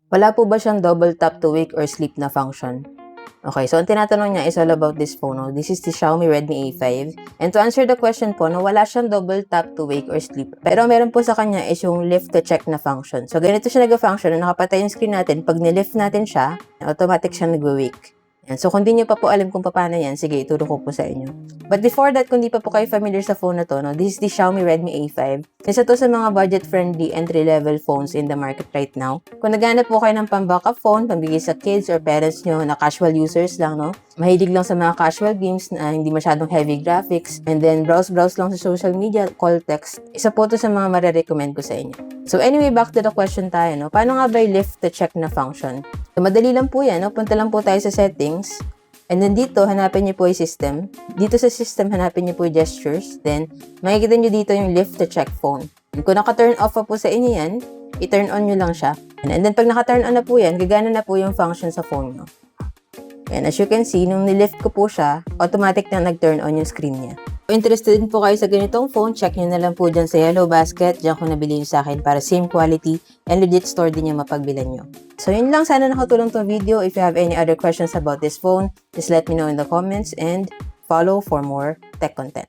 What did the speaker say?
Wala po ba siyang double tap to wake or sleep na function? Okay, so ang tinatanong niya is all about this phone. No? This is the Xiaomi Redmi A5. And to answer the question po, no, wala siyang double tap to wake or sleep. Pero meron po sa kanya is yung lift to check na function. So ganito siya nag-function. Nakapatay yung screen natin. Pag nilift natin siya, automatic siya nag-wake. Yan. So kung di nyo pa po alam kung paano yan, sige, ituro ko po sa inyo. But before that, kung di pa po kayo familiar sa phone na to, no, this is the Xiaomi Redmi A5. Isa to sa mga budget-friendly entry-level phones in the market right now. Kung naghanap po kayo ng pang-backup phone, pambigay sa kids or parents nyo na casual users lang, no? Mahilig lang sa mga casual games na hindi masyadong heavy graphics, and then browse lang sa social media, call, text. Isa po to sa mga marirecommend ko sa inyo. So anyway, back to the question tayo, no? Paano nga ba yung lift to check na function? So madali lang po yan, no? Punta lang po tayo sa settings. And then dito, hanapin niyo po yung system. Dito sa system, hanapin niyo po yung gestures. Then, makikita niyo dito yung lift to check phone. And kung naka-turn off pa po sa inyo yan, i-turn on nyo lang siya. And then, pag naka-turn on na po yan, gagana na po yung function sa phone nyo. And as you can see, nung nilift ko po siya, automatic na nag-turn on yung screen niya. Kung interested din po kayo sa ganitong phone, check nyo na lang po dyan sa Yellow Basket. Dyan ko nabili yun sa akin para same quality and legit store din yung mapagbilan nyo. So yun lang, sana nakatulong tong video. If you have any other questions about this phone, just let me know in the comments and follow for more tech content.